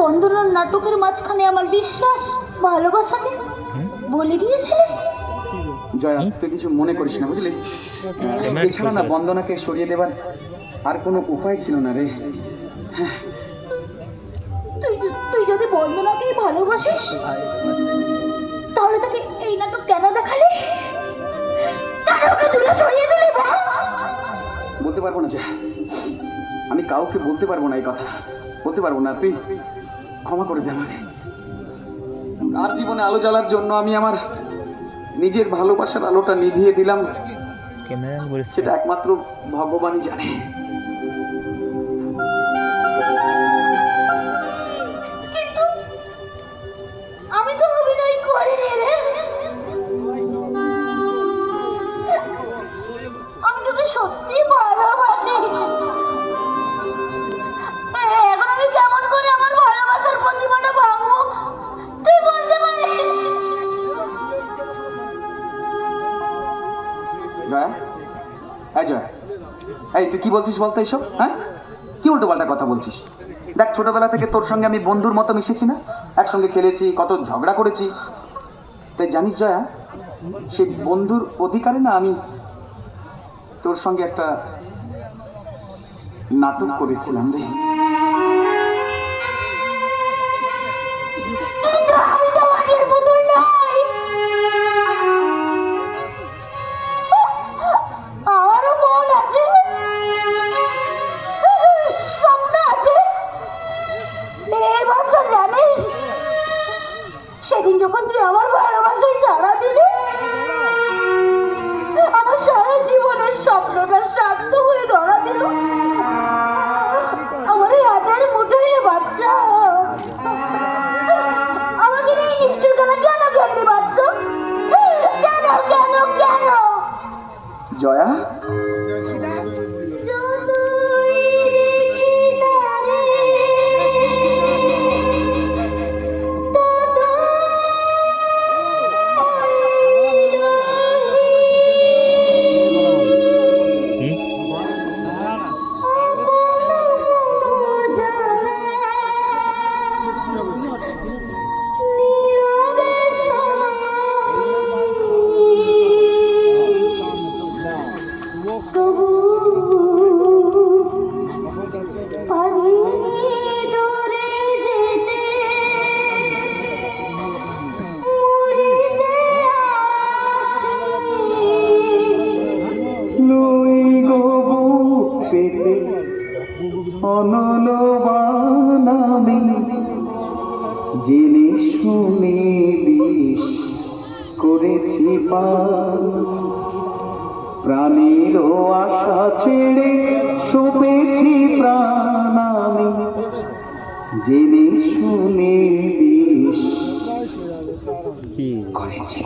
বন্দনার নাটকের মাঝখানে আমার বিশ্বাস ভালোবাসাকে বলে দিয়েছিলে। জয়া, তুই কিছু মনে করিস না, বুঝলি? এছাড়া না বন্দনাকে সরিয়ে দেবার আর কোনো উপায় ছিল না রে। তুই যদি বন্দনাকেই ভালোবাসিস তাহলে তাকে এই নাটক কেন দেখালি? সরিয়ে দিলি? বলতে পারবো না, জয়া, আমি কাউকে বলতে পারবো না, এই কথা বলতে পারবো না। তুই ক্ষমা করে দে আমাকে। আর জীবনে আলো জ্বালার জন্য আমি আমার নিজের ভালোবাসার আলোটা নিভিয়ে দিলাম, সেটা একমাত্র ভগবানই জানে। কিন্তু আমি তো অভিনয় করিনি রে, আমি তোকে সত্যি ভালোবাসি। এখন আমি কেমন করে আমার ভালোবাসার প্রতিমাটা ভাঙবো তুই বলতে পারিস? জয়া, এই জয়া, এই তুই কি বলছিস বলতো এইসব? হ্যাঁ, কি উল্টো পাল্টা কথা বলছিস? দেখ, ছোটবেলা থেকে তোর সঙ্গে আমি বন্ধুর মতো মিশেছি না, একসঙ্গে খেলেছি, কত ঝগড়া করেছি। তাই জানিস জয়া, সেই বন্ধুর অধিকারে না আমি তোর সঙ্গে একটা নাটক করেছিলাম রে। আমি তো আগের মতো নাই, আমারও মন আছে, স্বপ্ন আছে। এই বাচ্চা জানিস, সেদিন যখন তুই আমার ভালোবাসায় সাড়া দিলি, আমার সারা জীবনের স্বপ্নটা সার্থক হয়ে ধরা দিল আমার এই হাতের মুঠোয়। বাচ্চা, আমাকে এই নিষ্ঠুর খেলা কেন খেললি বাচ্চা? কেন কেন কেন? জয়া, অনলবানামি জেনে শুনে বিষ করেছি পান, প্রাণের আশা ছেড়ে সপেছি প্রাণ আমি, জেনে শুনে বিষ করেছি।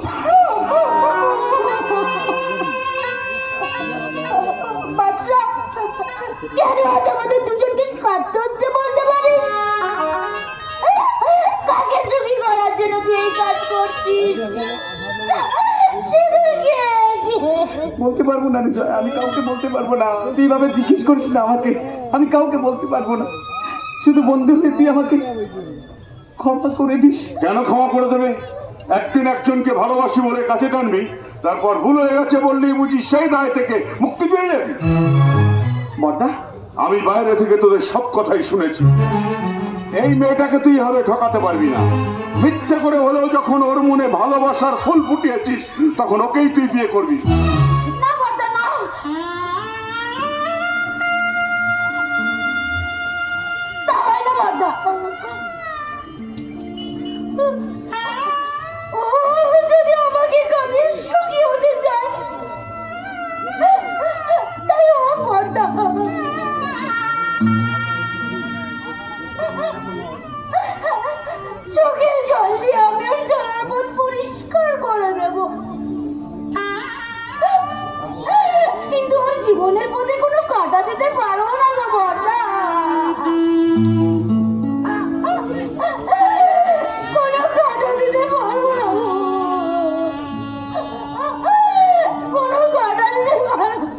বাচ্চা, কেন আজ আমাদের দুজনকে কাটতে বলতে পারিস? কাকে সুখী করার জন্য তুই এই কাজ করছিস? বলতে পারবো না রে জয়া, আমি কাউকে বলতে পারবো না। তুই এইভাবে জিজ্ঞেস করিস না আমাকে, আমি কাউকে বলতে পারবো না। শুধু বন্ধু হয়ে তুই আমাকে ক্ষমা করে দিস। কেন ক্ষমা করে দেবে? একদিন একজনকে ভালোবাসি বলে কাছে টানবি, তারপর ভুল হয়ে গেছে বললেই বুঝি সেই দায় থেকে মুক্তি পেয়ে যাবি। বড়দা, আমি বাইরে থেকে তোদের সব কথাই শুনেছি। এই মেয়েটাকে তুই হবে ঠকাতে পারবি না। মিথ্যে করে হলেও যখন ওর মনে ভালোবাসার ফুল ফুটিয়েছিস, তখন ওকেই তুই বিয়ে করবি। না বড়দা, না। তাই না বড়দা, ও যদি আমাকে কাঁদে সুখী হতে চায় তাই হোক বড়দা। চোখের জল দিয়ে আমি ওর জলের পথ পরিষ্কার করে দেব, কিন্তু ওর জীবনের পথে কোনো কাঁটা দিতে পারবো না গো বড়দা। কোনো কাঁটা দিতে পারবো না, কোনো কাঁটা দিতে পারবো না।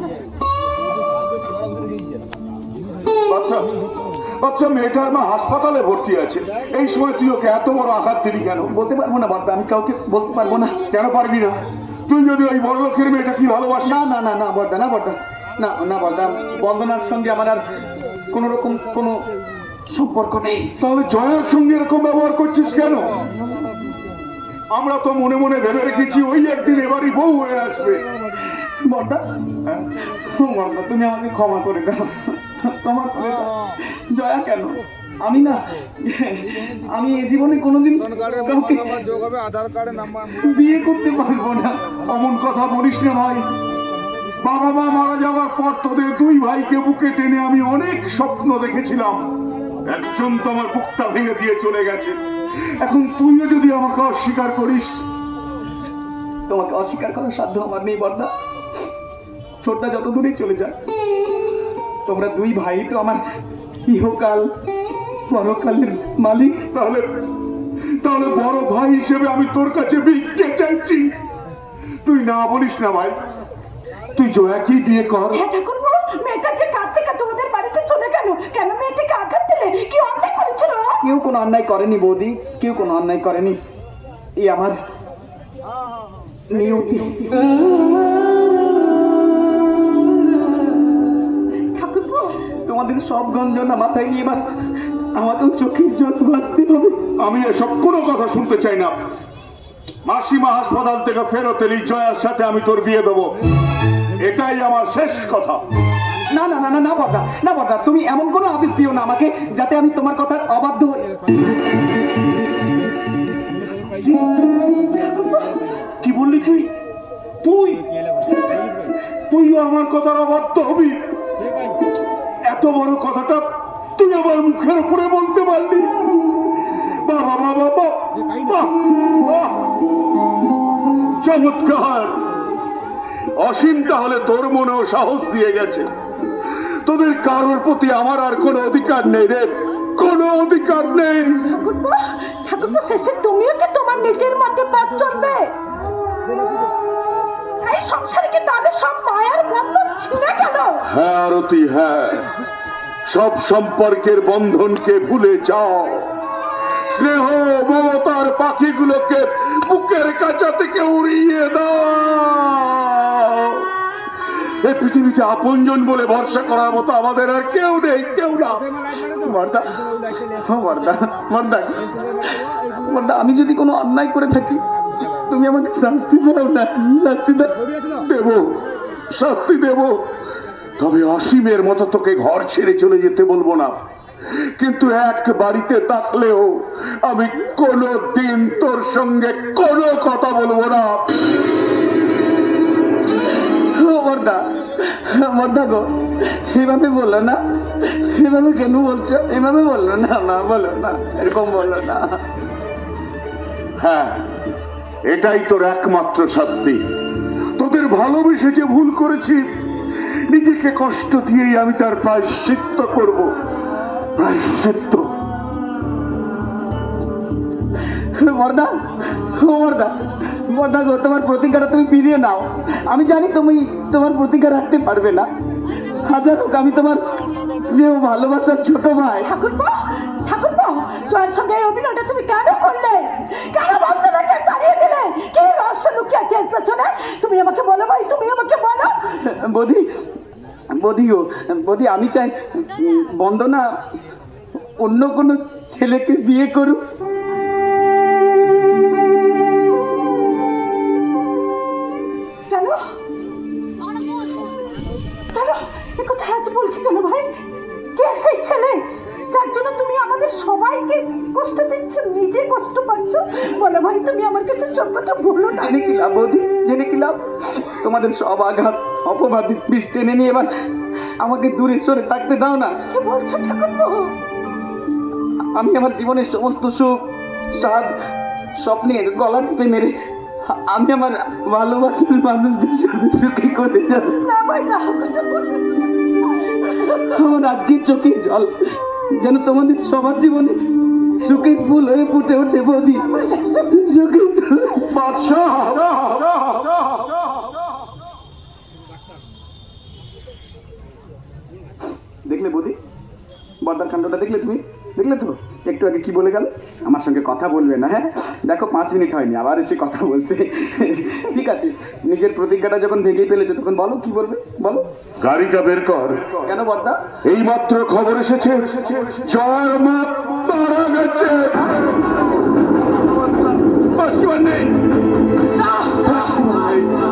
বাচ্চা, মেয়েটার মা হাসপাতালে ভর্তি আছে, এই সময় তুই ওকে এত বড় আঘাত দিলি কেন? বলতে পারবো না বর্দা, আমি কাউকে বলতে পারবো না। কেন পারবি না? তুই যদি ওই বড় লোকের মেয়েটা কি ভালোবাসিস? না না না না বর্দা, না বর্দা, না না বর্দা, বন্দনার সঙ্গে আমার আর কোনো রকম কোনো সম্পর্ক নেই। তাহলে জয়ার সঙ্গে এরকম ব্যবহার করছিস কেন? আমরা তো মনে মনে ভেবে রেখেছি ওই একদিন এবারই বউ হয়ে আসবে। বর্দা, হ্যাঁ? বর্দা তুমি আমাকে ক্ষমা করে দাও, ক্ষমা করে দাও। জয়া কেন, আমি না, আমি এ জীবনে কোনোদিন কাউকে বিয়ে করতে পারবো না। অমন কথা বলিস না ভাই। বাবা মা মারা যাওয়ার পর তোদের দুই ভাইকে বুকে টেনে আমি অনেক স্বপ্ন দেখেছিলাম। একজন তো আমার বুকটা ভেঙে দিয়ে চলে গেছে। এখন তুইও যদি আমাকে অস্বীকার করিস, তোমাকে অস্বীকার করার সাধ্য আমার নেই বর্দা। ছোটটা যত দূরেই চলে যাক, তোমরা দুই ভাই তো আমার ইহকাল পরকালের মালিক। তাহলে তাহলে বড় ভাই হিসেবে আমি তোর কাছে ভিক্ষে চাইছি। তুই না বলিস না ভাই, তুই জয়াকেই বিয়ে কর। হ্যাঁ ঠাকুরপো, মেয়েটা যে কাজ থেকে তোমাদের বাড়িতে চলে গেল, কেন মেয়েটাকে আঘাত দিলে? কি অন্যায় করেছিল? কেউ কোনো অন্যায় করেনি বৌদি, কেউ কোনো অন্যায় করেনি। এই আমার নিয়তি। ঠাকুরপো, তোমাদের সব গঞ্জনা মাথায় নিয়ে এবার আমাকেও চোখের জল বাঁচতে হবে। আমি এসব কোনো কথা শুনতে চাই না। মাসিমা হাসপাতাল থেকে ফেরত এলি, জয়ার সাথে আমি তোর বিয়ে দেবো, এটাই আমার শেষ কথা। না না না না না বর্দা, না বর্দা, তুমি এমন কোনো আদেশ দিও না আমাকে যাতে আমি তোমার কথার অবাধ্য হই। কি বললি তুই? তুই তুইও আমার কথার অবাধ্য হবি? এত বড় কথাটা তুই আমার মুখের উপরে বলতে পারলি? বাবা বাবা বাবা, চমৎকার। অসীম তাহলে তোর মনেও সাহস দিয়ে গেছে। তোদের কারোর প্রতি আমার আর কোনো অধিকার নেই রে, কোনো অধিকার নেই। ঠাকুরপো, ঠাকুরপো, শেষে তুমিও কি তোমার নিজের মধ্যে পথ চলবে? এই সংসারে কি তাদের সব মায়ার বন্ধন ছিঁড়ে গেল? হ্যাঁ আরতি, হ্যাঁ, সব সম্পর্কের বন্ধনকে ভুলে যাও। স্নেহ মমতার পাখিগুলোকে বুকের কাছা থেকে উড়িয়ে দাও। এই পৃথিবীতে আপনজন বলে ভরসা করার মতো আমাদের আর কেউ নেই, কেউ না। বর্দা, বর্দা, বর্দা, বর্দা, আমি যদি কোনো অন্যায় করে থাকি তুমি আমাকে শাস্তি দাও না, শাস্তি দাও। দেব, শাস্তি দেব, তবে অসীমের মতো তোকে ঘর ছেড়ে চলে যেতে বলবো না। কিন্তু এক বাড়িতে থাকলেও আমি কোনো দিন তোর সঙ্গে কোনো কথা বলবো না। বর্দা, বর্দা গো, এভাবে বললো না, এভাবে কেন বলছো? এভাবে বললো না, না বলো না, এরকম বললো না। হ্যাঁ, এটাই তোর একমাত্র শাস্তি। তোদের ভালোবেসে যে ভুল করেছি, নিজেকে কষ্ট দিয়েই আমি তার প্রায়শ্চিত্ত করব। প্রায়শ্চিত্ত। বর্দা, ও বর্দা, বর্দা গো, তোমার প্রতিজ্ঞাটা তুমি ফিরিয়ে নাও। আমি জানি তুমি তোমার প্রতিজ্ঞা রাখতে পারবে না। হাজার হোক আমি তোমার প্রিয় ভালোবাসার ছোট ভাই। ঠাকুরপো, ঠাকুরপো, জয়ের সঙ্গে এই অভিনয়টা তুমি কেন করলে? কেন বন্ধনাকে তাড়িয়ে দিলে? কি রহস্য লুকিয়ে আছে এর পেছনে? তুমি আমাকে বলো ভাই, তুমি আমাকে বলো। বৌদি, বৌদি গো, বৌদি, আমি চাই বন্দনা অন্য কোনো ছেলেকে বিয়ে করুক। কেন? কেন এ কথা আজ বলছি কেন ভাই? কে সেই ছেলে যার জন্য তুমি আমাদের সবাইকে কষ্ট দিচ্ছ, নিজে কষ্ট পাচ্ছ? বলো ভাই, তুমি আমার কাছে সব কথা বলো না। জেনে কি লাভ বৌদি, জেনে কি লাভ? তোমাদের সব আঘাত অপবাদ বিষ টেনে নিয়ে এবার আমাকে দূরে সরে থাকতে দাও না। কি বলছো ঠাকুরপো? আমি আমার জীবনের সমস্ত সুখ স্বাদ স্বপ্নের গলা টিপে মেরে আমি আমার ভালোবাসার মানুষদের সাথে সুখী করে যাব। না ভাই, না, কথা বলবে না। আমার আজকের চোখের জল যেন তোমাদের সবার জীবনে সুখের ফুল হয়ে ফুটে ওঠে বৌদি, সুখের বাদশাহ, দেখলে বৌদি, বর্দার কাণ্ডটা দেখলে তুমি? দেখলে তো একটু আগে কি বলে গেল, আমার সঙ্গে কথা বলবে না। হ্যাঁ দেখো 5 মিনিট হয়নি আবার এসে কথা বলছে। ঠিক আছে, নিজের প্রতিজ্ঞাটা যখন ভেঙেই ফেলেছো তখন বলো কি বলবে, বলো। গাড়িটা বের কর। কেন বর্দা? এই মাত্র খবর এসেছে জয়ের মা মারা গেছে। বাঁচবার নেই, বাঁচবার নেই।